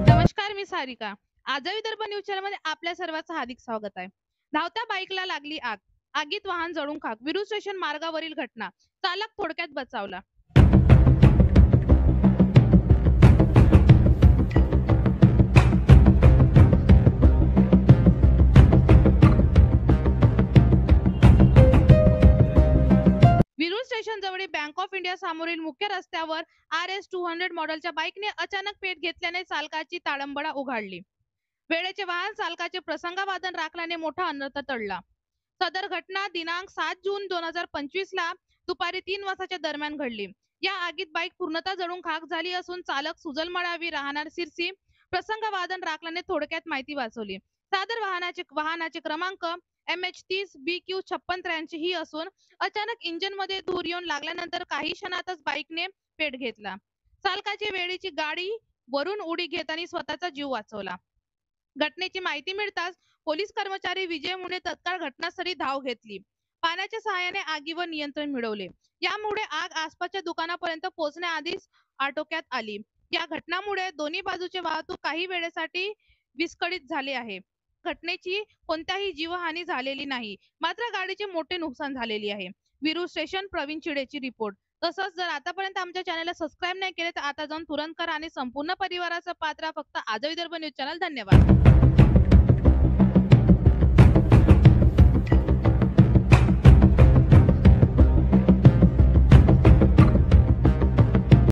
नमस्कार, मी सारिका. आजही विदर्भ न्यूज चॅनलमध्ये आपल्या सर्वांचं हार्दिक स्वागत आहे. धावत्या बाईकला लागली आग, आगीत वाहन जळून खाक. विरू स्टेशन मार्गावरील घटना, चालक थोडक्यात बचावला. विरू स्टेशन जवळील बँक ऑफ इंडिया समोरील मुख्य रस्त्यावर RS 200 मॉडेलच्या बाईकने अचानक पेट घेतल्याने चालकाची ताळंबळा उघडली. वेळेचे वाहन चालकाचे प्रसंगावधान राखल्याने मोठा अनर्थ टळला. सदर घटना दिनांक 7 जून 2025 ला दुपारी 3 वाजताच्या दरम्यान घडली. या आगीत बाईक पूर्णतः जळून खाक झाली असून चालक सुजल मळावी राहणार सिरसी प्रसंगावधान राखल्याने थोडक्यात माहिती वाचवली. सदर वाहनाचे क्रमांक MH30BQ5683 ही असून अचानक इंजिन मध्ये धूर येऊन लागल्यानंतर काही क्षणातच बाईकने पेट घेतला. चालकाची वेळेची गाडी वरून उडी घेताना स्वतःचा जीव वाचवला. घटनेची माहिती मिळताच पोलीस कर्मचारी विजय मुंडे तत्काळ घटनास्थळी धाव घेतली. पाण्याच्या सहाय्याने आगीवर नियंत्रण मिळवले. यामुळे आग आसपासच्या दुकानापर्यंत पोहोचण्याआधीच आटोक्यात आली. या घटनामुळे दोन्ही बाजूचे वाहतूक काही वेळेसाठी विस्कळीत झाले आहे. घटनेची कोणत्याही जीवहानी झालेली नाही, मात्र गाडीचे मोठे नुकसान झालेले आहे. विरू स्टेशन प्रवीण चिडेची रिपोर्ट. तसंच जर आतापर्यंत आमच्या चॅनलला सबस्क्राईब नाही केले तर आता जाऊन तुरंत करा आणि संपूर्ण परिवाराचं पात्र फक्त आज विदर्भ न्यूज चॅनल. धन्यवाद.